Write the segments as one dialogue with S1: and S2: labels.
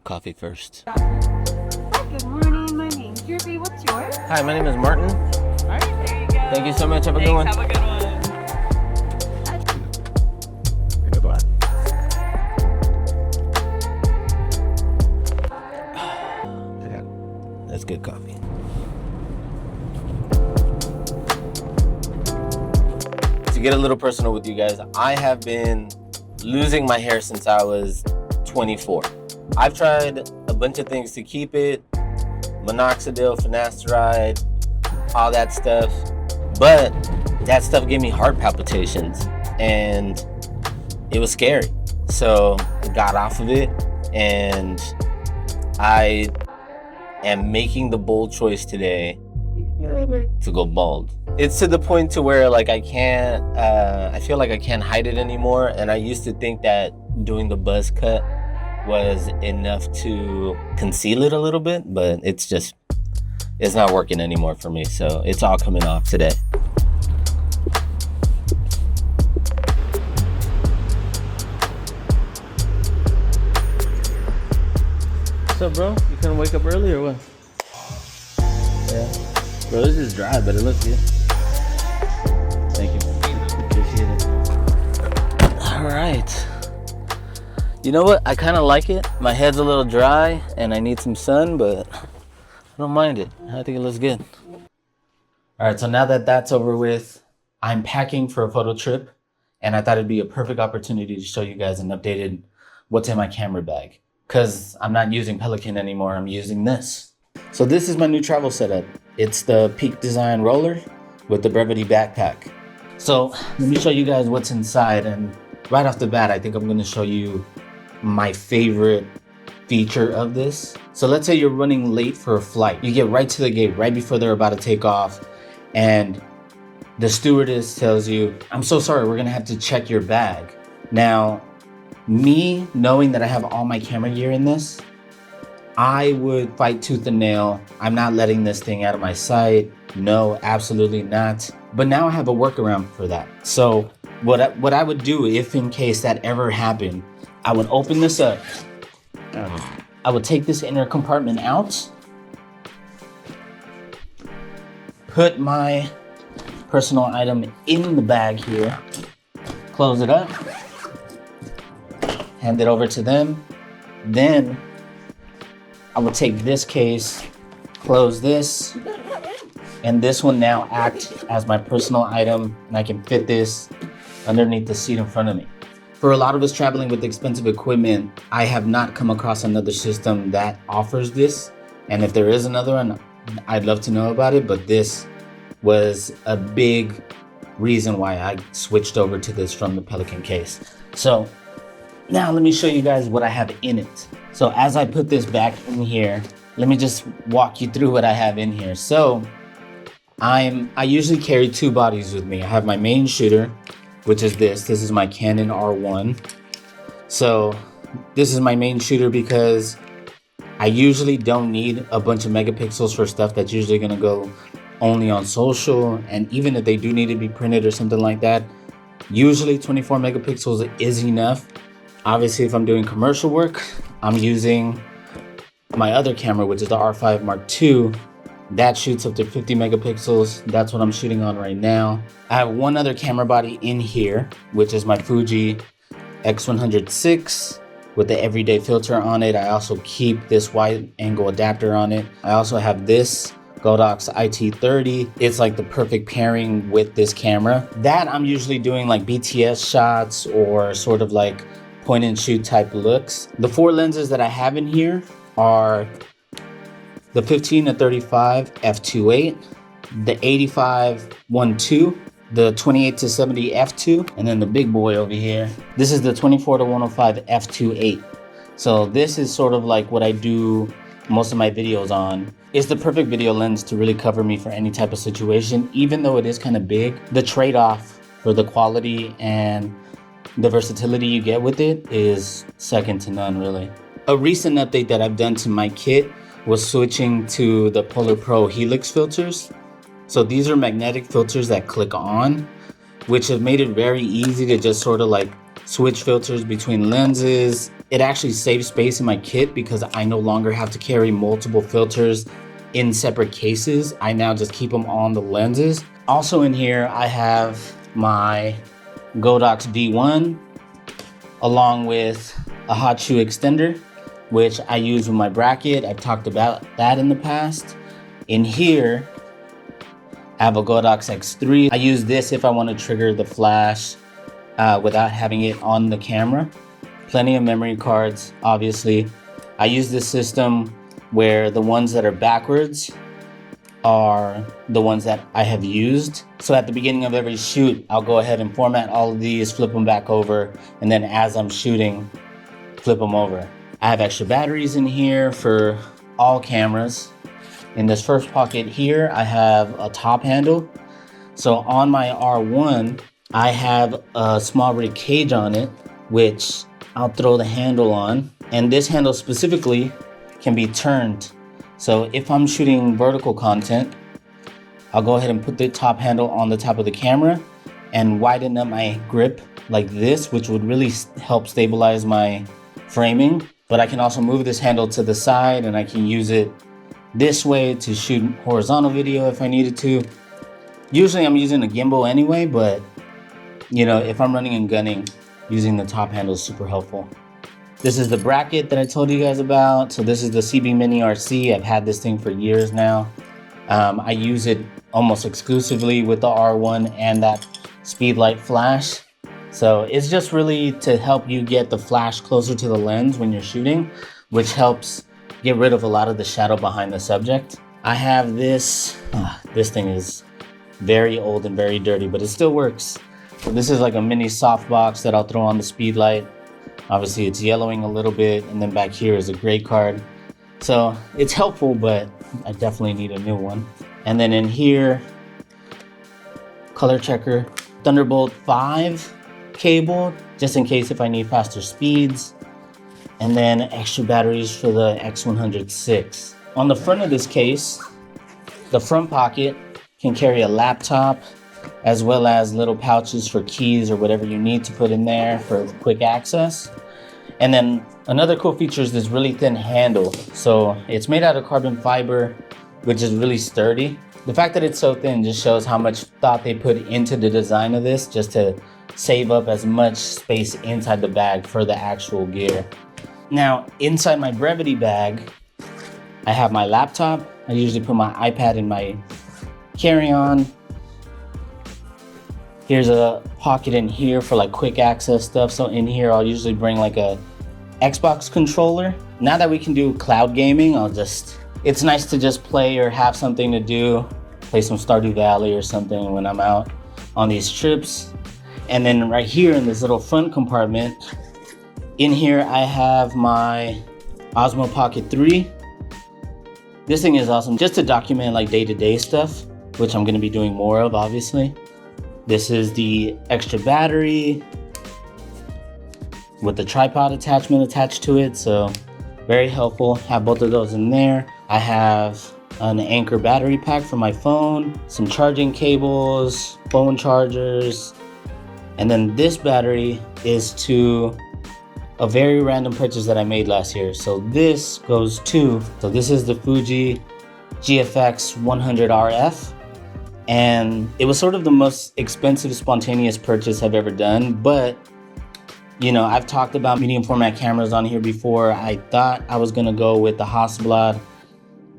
S1: Coffee first.
S2: Hi, good morning. My name's Ruby. What's yours?
S1: Hi, my name is Martin.
S3: All right, there you go.
S1: Thank you so much. Have a good one.
S3: Have a good one.
S1: That's good coffee. To get a little personal with you guys, I have been losing my hair since I was 24. I've tried a bunch of things to keep it, minoxidil, finasteride, all that stuff, but that stuff gave me heart palpitations and it was scary. So I got off of it and I am making the bold choice today to go bald. It's to the point to where like I feel like I can't hide it anymore. And I used to think that doing the buzz cut was enough to conceal it a little bit, but it's not working anymore for me. So it's all coming off today. What's up, bro? You couldn't wake up early or what? Yeah. Bro, this is dry, but it looks good. Thank you. Appreciate it. All right. You know what? I kind of like it. My head's a little dry and I need some sun, but I don't mind it. I think it looks good. All right, so now that that's over with, I'm packing for a photo trip and I thought it'd be a perfect opportunity to show you guys an updated what's in my camera bag. Because I'm not using Pelican anymore, I'm using this. So this is my new travel setup. It's the Peak Design roller with the Brevity backpack. So let me show you guys what's inside, and right off the bat, I think I'm gonna show you my favorite feature of this. So let's say you're running late for a flight. You get right to the gate right before they're about to take off, and the stewardess tells you, "I'm so sorry, we're gonna have to check your bag." Now, me knowing that I have all my camera gear in this, I would fight tooth and nail. I'm not letting this thing out of my sight. No, absolutely not. But now I have a workaround for that. So what I would do if in case that ever happened, I would open this up. I would take this inner compartment out, put my personal item in the bag here, close it up, hand it over to them. Then I would take this case, close this, and this will now act as my personal item, and I can fit this underneath the seat in front of me. For a lot of us traveling with expensive equipment, I have not come across another system that offers this. And if there is another one, I'd love to know about it, but this was a big reason why I switched over to this from the Pelican case. So now let me show you guys what I have in it. So as I put this back in here, let me just walk you through what I have in here. So I usually carry two bodies with me. I have my main shooter, which is this. This is my Canon R1. So this is my main shooter because I usually don't need a bunch of megapixels for stuff that's usually gonna go only on social. And even if they do need to be printed or something like that, usually 24 megapixels is enough. Obviously, if I'm doing commercial work, I'm using my other camera, which is the R5 Mark II. That shoots up to 50 megapixels. That's what I'm shooting on right now. I have one other camera body in here, which is my Fuji X100VI with the everyday filter on it. I also keep this wide angle adapter on it. I also have this Godox IT30. It's like the perfect pairing with this camera. That I'm usually doing like BTS shots or sort of like point and shoot type looks. The four lenses that I have in here are the 15-35 f2.8, the 85-1.2, the 28-70 f2, and then the big boy over here. This is the 24-105 f2.8. So this is sort of like what I do most of my videos on. It's the perfect video lens to really cover me for any type of situation. Even though it is kind of big, the trade-off for the quality and the versatility you get with it is second to none, really. A recent update that I've done to my kit was switching to the Polar Pro Helix filters. So these are magnetic filters that click on, which have made it very easy to just sort of like switch filters between lenses. It actually saves space in my kit because I no longer have to carry multiple filters in separate cases. I now just keep them on the lenses. Also in here, I have my Godox D1 along with a hot shoe extender, which I use with my bracket. I've talked about that in the past. In here, I have a Godox X3. I use this if I want to trigger the flash without having it on the camera. Plenty of memory cards, obviously. I use this system where the ones that are backwards are the ones that I have used. So at the beginning of every shoot, I'll go ahead and format all of these, flip them back over, and then as I'm shooting, flip them over. I have extra batteries in here for all cameras. In this first pocket here, I have a top handle. So on my R1, I have a small rig cage on it, which I'll throw the handle on. And this handle specifically can be turned. So if I'm shooting vertical content, I'll go ahead and put the top handle on the top of the camera and widen up my grip like this, which would really help stabilize my framing. But I can also move this handle to the side and I can use it this way to shoot horizontal video if I needed to. Usually I'm using a gimbal anyway, but you know, if I'm running and gunning, using the top handle is super helpful. This is the bracket that I told you guys about. So this is the CB Mini RC. I've had this thing for years now. I use it almost exclusively with the R1 and that speedlight flash. So it's just really to help you get the flash closer to the lens when you're shooting, which helps get rid of a lot of the shadow behind the subject. I have this, this thing is very old and very dirty, but it still works. So this is like a mini softbox that I'll throw on the speedlight. Obviously it's yellowing a little bit, and then back here is a gray card. So it's helpful, but I definitely need a new one. And then in here, color checker, Thunderbolt 5 cable, just in case if I need faster speeds. And then extra batteries for the X106. On the front of this case, the front pocket can carry a laptop, as well as little pouches for keys or whatever you need to put in there for quick access. And then another cool feature is this really thin handle. So it's made out of carbon fiber, which is really sturdy. The fact that it's so thin just shows how much thought they put into the design of this, just to save up as much space inside the bag for the actual gear. Now, inside my Brevity bag, I have my laptop. I usually put my iPad in my carry-on. Here's a pocket in here for like quick access stuff. So in here, I'll usually bring like a Xbox controller. Now that we can do cloud gaming, it's nice to just play or have something to do, play some Stardew Valley or something when I'm out on these trips. And then right here in this little front compartment, in here I have my Osmo Pocket 3. This thing is awesome just to document like day-to-day stuff, which I'm gonna be doing more of, obviously. This is the extra battery with the tripod attachment attached to it, so very helpful. Have both of those in there. I have an Anchor battery pack for my phone, some charging cables, phone chargers, and then this battery is to a very random purchase that I made last year. So this is the Fuji GFX 100 RF. And it was sort of the most expensive spontaneous purchase I've ever done, but you know, I've talked about medium format cameras on here before. I thought I was gonna go with the Hasselblad,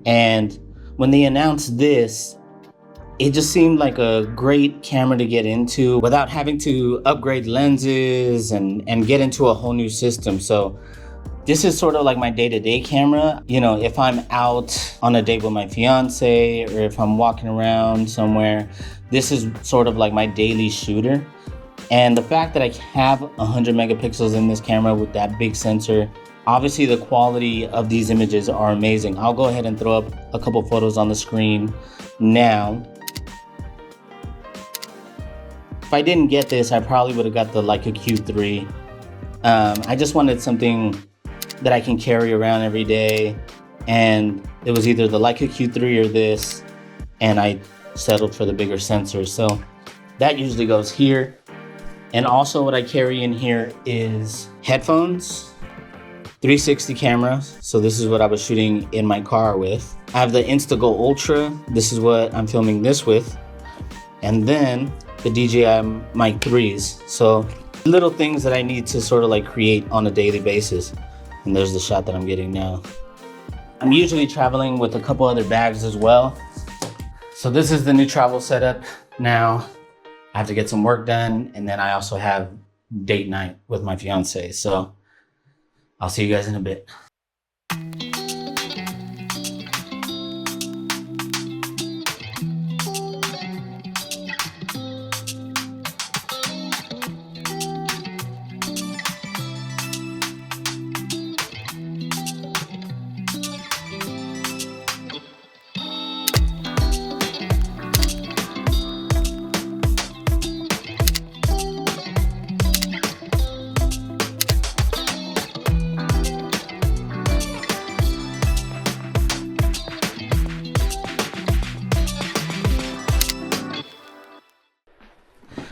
S1: and when they announced this, it just seemed like a great camera to get into without having to upgrade lenses and get into a whole new system. So this is sort of like my day-to-day camera. You know, if I'm out on a date with my fiance or if I'm walking around somewhere, this is sort of like my daily shooter. And the fact that I have 100 megapixels in this camera with that big sensor, obviously the quality of these images are amazing. I'll go ahead and throw up a couple photos on the screen now. If I didn't get this, I probably would have got the Leica Q3. I just wanted something that I can carry around every day, and it was either the Leica Q3 or this, and I settled for the bigger sensor. So that usually goes here. And also what I carry in here is headphones. 360 camera. So this is what I was shooting in my car with. I have the Instago Ultra. This is what I'm filming this with. And then the DJI Mic 3s. So little things that I need to sort of like create on a daily basis. And there's the shot that I'm getting now. I'm usually traveling with a couple other bags as well. So this is the new travel setup. Now I have to get some work done, and then I also have date night with my fiance. So I'll see you guys in a bit.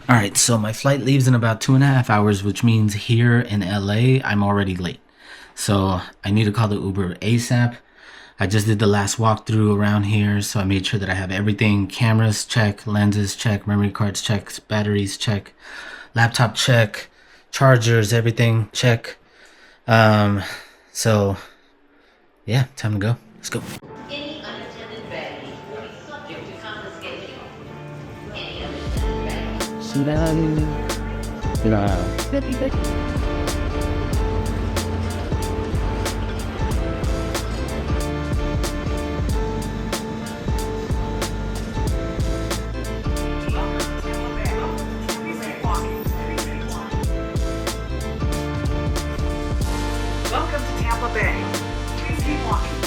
S1: All right, so my flight leaves in about 2.5 hours, which means here in LA, I'm already late. So I need to call the Uber ASAP. I just did the last walkthrough around here, so I made sure that I have everything. Cameras check, lenses check, memory cards check, batteries check, laptop check, chargers, everything check. So yeah, time to go. Let's go.
S3: Any unattended baggage will be subject to confiscation. Any unattended baggage.
S4: Welcome to Tampa Bay. Please keep walking.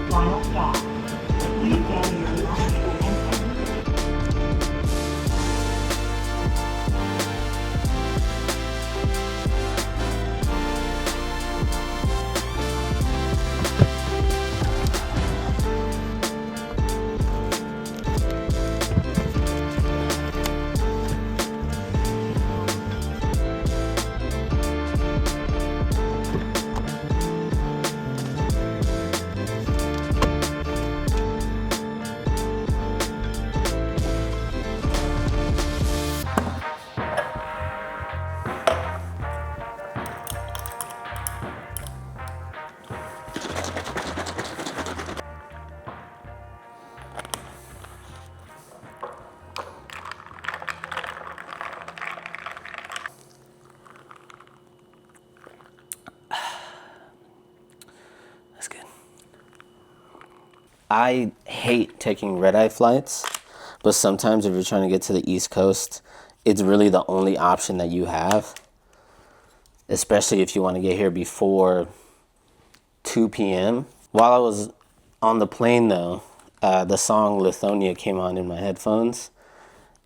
S4: Final stop. Please gather your belongings and
S1: That's good. I hate taking red-eye flights, but sometimes if you're trying to get to the East Coast, it's really the only option that you have, especially if you want to get here before 2 p.m. While I was on the plane, though, the song Lithonia came on in my headphones,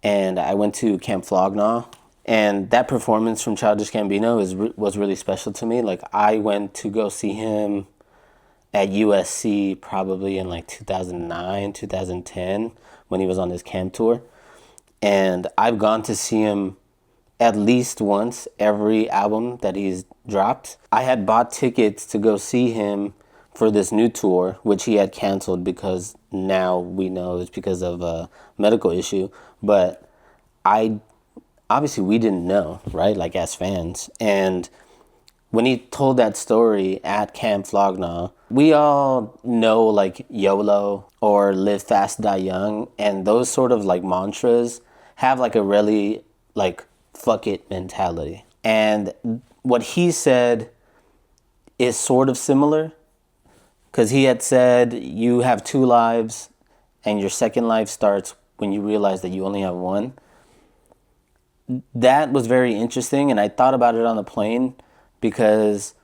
S1: and I went to Camp Flog Gnaw, and that performance from Childish Gambino was really special to me. Like, I went to go see him at USC probably in like 2009, 2010, when he was on his camp tour. And I've gone to see him at least once every album that he's dropped. I had bought tickets to go see him for this new tour, which he had canceled because now we know it's because of a medical issue. But obviously we didn't know, right? Like, as fans. And when he told that story at Camp Flog Gnaw, we all know like YOLO or Live Fast, Die Young, and those sort of like mantras have like a really like fuck it mentality. And what he said is sort of similar, because he had said you have 2 lives and your second life starts when you realize that you only have one. That was very interesting, and I thought about it on the plane, because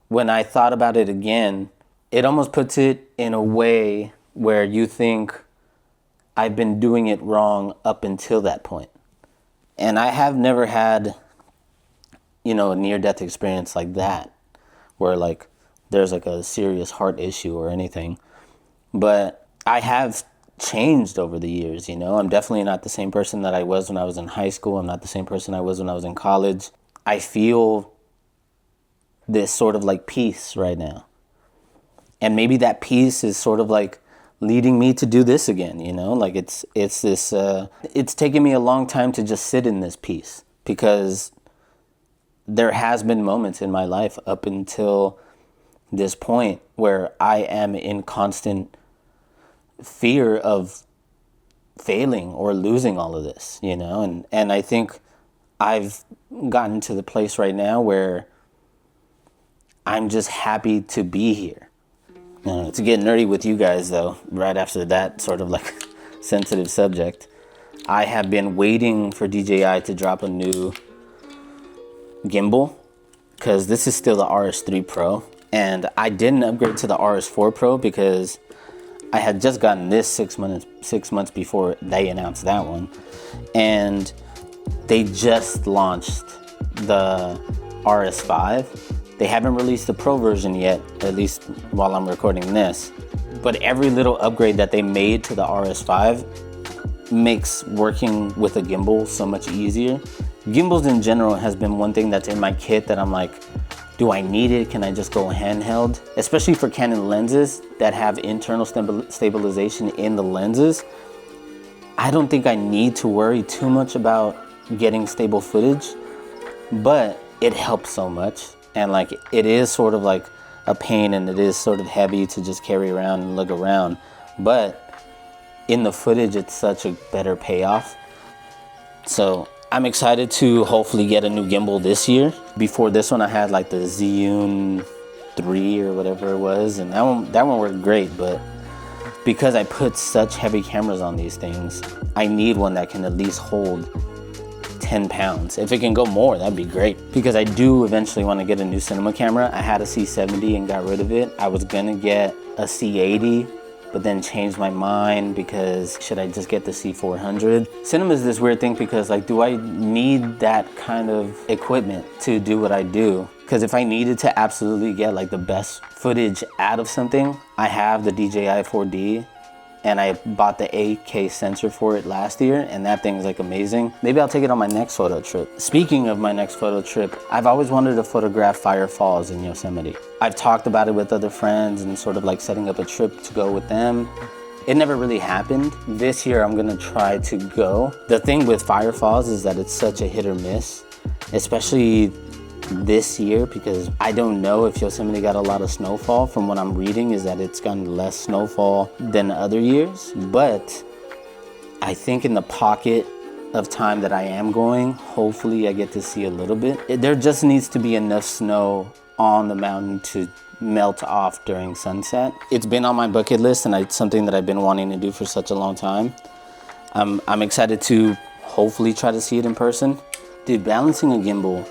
S1: when I thought about it again, it almost puts it in a way where you think I've been doing it wrong up until that point. And I have never had, a near-death experience like that, where like there's like a serious heart issue or anything. But I have changed over the years, you know. I'm definitely not the same person that I was when I was in high school. I'm not the same person I was when I was in college. I feel this sort of like peace right now. And maybe that peace is sort of like leading me to do this again, you know? Like it's this, it's taken me a long time to just sit in this peace, because there has been moments in my life up until this point where I am in constant fear of failing or losing all of this, you know? And I think I've gotten to the place right now where I'm just happy to be here. To get nerdy with you guys though, right after that sort of like sensitive subject, I have been waiting for DJI to drop a new gimbal, because this is still the RS3 Pro, and I didn't upgrade to the RS4 Pro because I had just gotten this 6 months before they announced that one, and they just launched the RS5. They haven't released the Pro version yet, at least while I'm recording this. But every little upgrade that they made to the RS5 makes working with a gimbal so much easier. Gimbals in general has been one thing that's in my kit that I'm like, do I need it? Can I just go handheld? Especially for Canon lenses that have internal stabilization in the lenses. I don't think I need to worry too much about getting stable footage, but it helps so much. And like, it is sort of like a pain, and it is sort of heavy to just carry around and lug around. But in the footage, it's such a better payoff. So I'm excited to hopefully get a new gimbal this year. Before this one, I had like the Zhiyun 3 or whatever it was, and that one worked great. But because I put such heavy cameras on these things, I need one that can at least hold 10 pounds. If it can go more, that'd be great, because I do eventually want to get a new cinema camera. I had a C70 and got rid of it. I was gonna get a C80, but then changed my mind because should I just get the C400? Cinema is this weird thing, because like, do I need that kind of equipment to do what I do? Because if I needed to absolutely get like the best footage out of something, I have the DJI 4D, and I bought the 8K sensor for it last year, and that thing's like amazing. Maybe I'll take it on my next photo trip. Speaking of my next photo trip, I've always wanted to photograph fire falls in Yosemite. I've talked about it with other friends and sort of like setting up a trip to go with them. It never really happened. This year I'm gonna try to go. The thing with fire falls is that it's such a hit or miss, especially this year, because I don't know if Yosemite got a lot of snowfall. From what I'm reading is that it's gotten less snowfall than other years, but I think in the pocket of time that I am going, hopefully I get to see a little bit. There just needs to be enough snow on the mountain to melt off during sunset. It's been on my bucket list, and it's something that I've been wanting to do for such a long time. I'm excited to hopefully try to see it in person. Dude, balancing a gimbal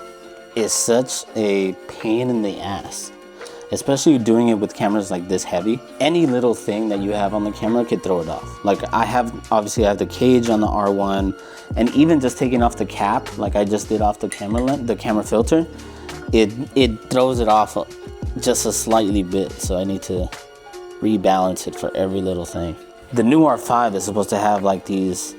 S1: is such a pain in the ass, especially doing it with cameras like this heavy. Any little thing that you have on the camera could throw it off. Like I have the cage on the R1, and even just taking off the cap, like I just did off the camera filter, it throws it off just a slightly bit. So I need to rebalance it for every little thing. The new R5 is supposed to have like these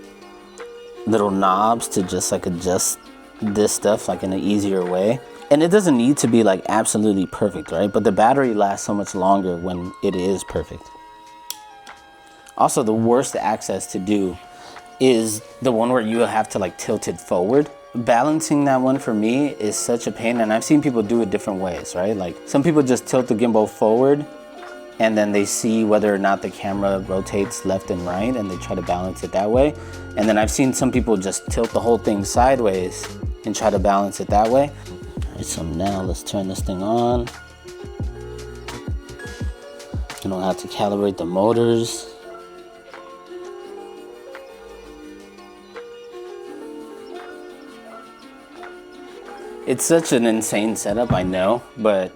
S1: little knobs to just like adjust this stuff like in an easier way, and it doesn't need to be like absolutely perfect, right? But the battery lasts so much longer when it is perfect. Also, the worst access to do is the one where you have to like tilt it forward. Balancing that one for me is such a pain, and I've seen people do it different ways, right? Like some people just tilt the gimbal forward, and then they see whether or not the camera rotates left and right, and they try to balance it that way. And then I've seen some people just tilt the whole thing sideways and try to balance it that way. All right, so now let's turn this thing on. You don't have to calibrate the motors. It's such an insane setup, I know, but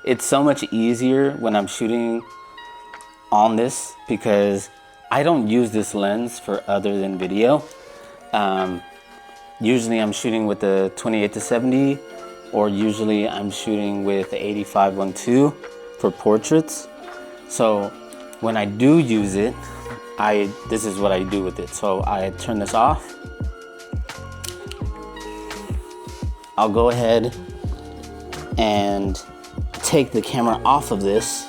S1: it's so much easier when I'm shooting on this, because I don't use this lens for other than video. Usually I'm shooting with the 28-70, or usually I'm shooting with the 85-1.2 for portraits. So When I do use it, this is what I do with it. So I turn this off. I'll go ahead and take the camera off of this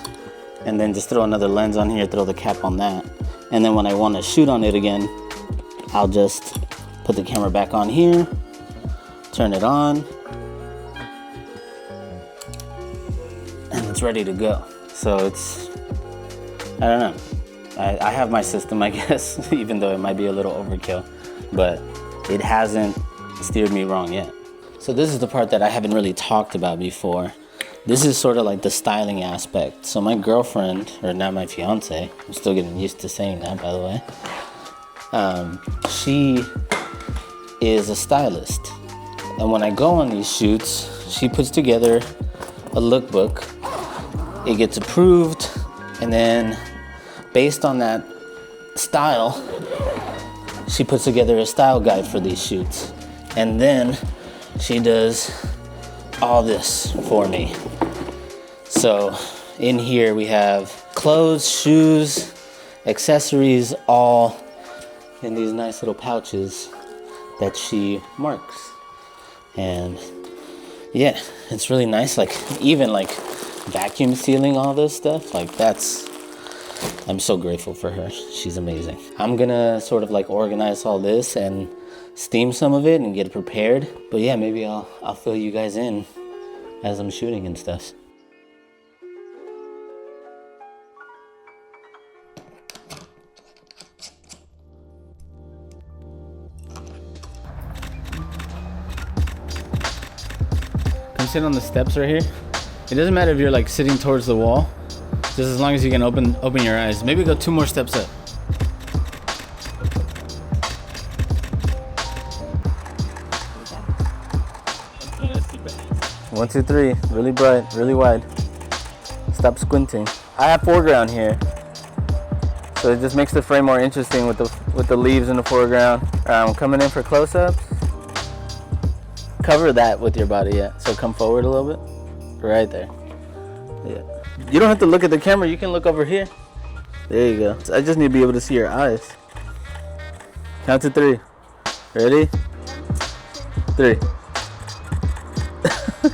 S1: and then just throw another lens on here, throw the cap on that. And then when I want to shoot on it again, I'll just put the camera back on here, turn it on, and it's ready to go. So it's, I don't know. I have my system, I guess, even though it might be a little overkill, but it hasn't steered me wrong yet. So this is the part that I haven't really talked about before. This is sort of like the styling aspect. So my girlfriend, or now my fiance, I'm still getting used to saying that, by the way. She is a stylist. And when I go on these shoots, she puts together a lookbook. It gets approved, and then based on that style, she puts together a style guide for these shoots. And then she does all this for me. So in here we have clothes, shoes, accessories, all in these nice little pouches that she marks. And yeah, it's really nice. Like even like vacuum sealing all this stuff, like I'm so grateful for her. She's amazing. I'm gonna sort of like organize all this and steam some of it and get it prepared. But yeah, maybe I'll fill you guys in as I'm shooting and stuff. Come sit on the steps right here. It doesn't matter if you're like sitting towards the wall, just as long as you can open your eyes. Maybe go 2 more steps up. One, two, three. Really bright, really wide. Stop squinting. I have foreground here, so it just makes the frame more interesting with the leaves in the foreground. Coming in for close-ups. Cover that with your body, yeah. So come forward a little bit. Right there. Yeah. You don't have to look at the camera. You can look over here. There you go. I just need to be able to see your eyes. Count to 3. Ready? 3.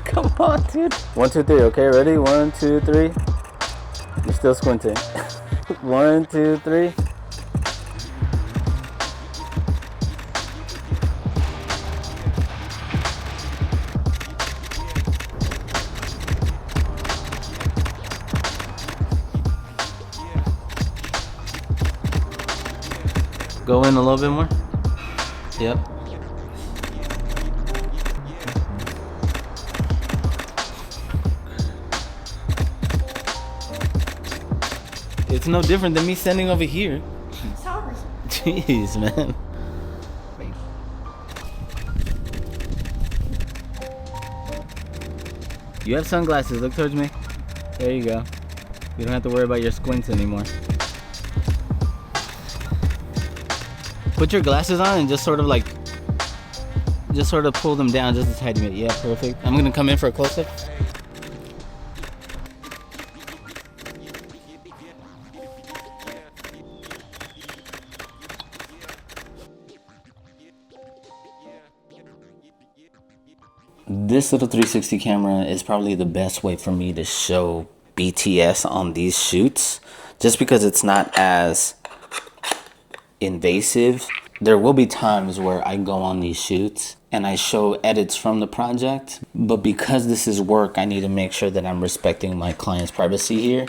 S1: Come on, dude. 1, 2, 3. Okay, ready? 1, 2, 3. You're still squinting. 1, 2, 3. Go in a little bit more. Yep. It's no different than me standing over here.
S2: Sorry.
S1: Jeez, man. You have sunglasses. Look towards me. There you go. You don't have to worry about your squints anymore. Put your glasses on and just sort of pull them down just a tiny bit. Yeah, perfect. I'm gonna come in for a close-up. This little 360 camera is probably the best way for me to show BTS on these shoots, just because it's not as invasive. There will be times where I go on these shoots and I show edits from the project, but because this is work, I need to make sure that I'm respecting my client's privacy here.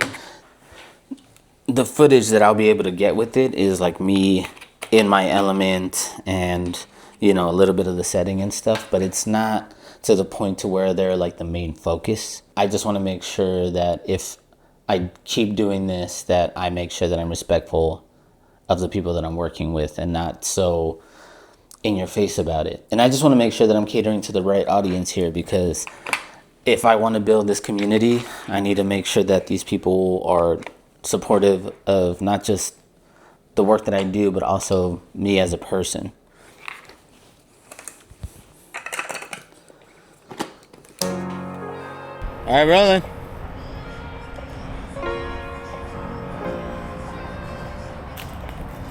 S1: The footage that I'll be able to get with it is like me in my element and, you know, a little bit of the setting and stuff, but it's not to the point to where they're like the main focus. I just want to make sure that if I keep doing this, that I make sure that I'm respectful of the people that I'm working with and not so in your face about it. And I just want to make sure that I'm catering to the right audience here, because if I want to build this community, I need to make sure that these people are supportive of not just the work that I do, but also me as a person. All right, rolling.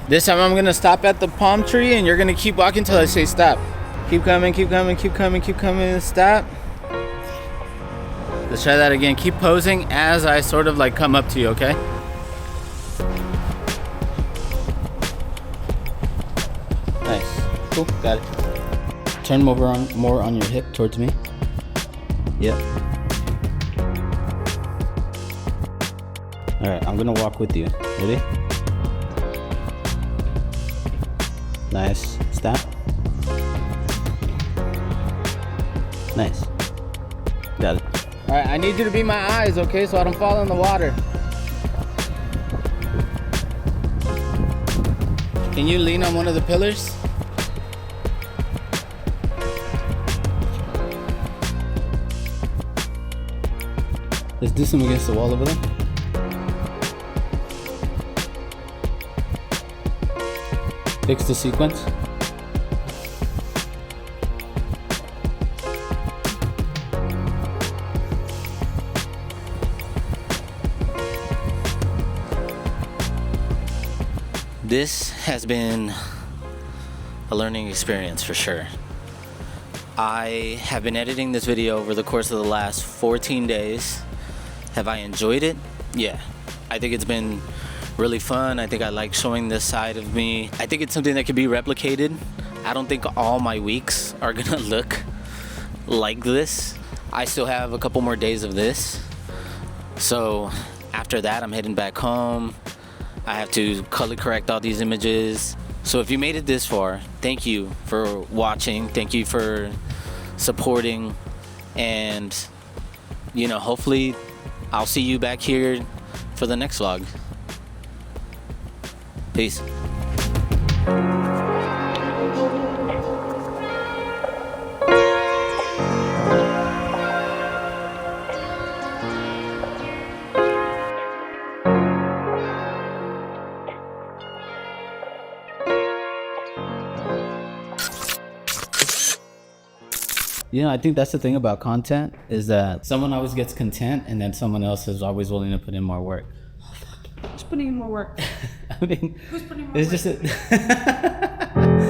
S1: This time I'm gonna stop at the palm tree and you're gonna keep walking till I say stop. Keep coming, keep coming, keep coming, keep coming, stop. Let's try that again. Keep posing as I sort of like come up to you, okay? Nice, cool, got it. Turn them over more on your hip towards me. Yep. All right, I'm gonna walk with you. Ready? Nice. Stop. Nice. Got it. All right, I need you to be my eyes, okay, so I don't fall in the water. Can you lean on one of the pillars? Let's do some against the wall over there. Fix the sequence. This has been a learning experience for sure. I have been editing this video over the course of the last 14 days. Have I enjoyed it? Yeah. I think it's been really fun. I think I like showing this side of me. I think it's something that can be replicated. I don't think all my weeks are gonna look like this. I still have a couple more days of this. So after that, I'm heading back home. I have to color correct all these images. So if you made it this far, thank you for watching. Thank you for supporting. And, you know, hopefully I'll see you back here for the next vlog. Peace. You know, I think that's the thing about content is that someone always gets content and then someone else is always willing to put in more work.
S2: Who's putting in more work?
S1: I mean,
S2: Who's putting more
S1: it's
S2: work?
S1: just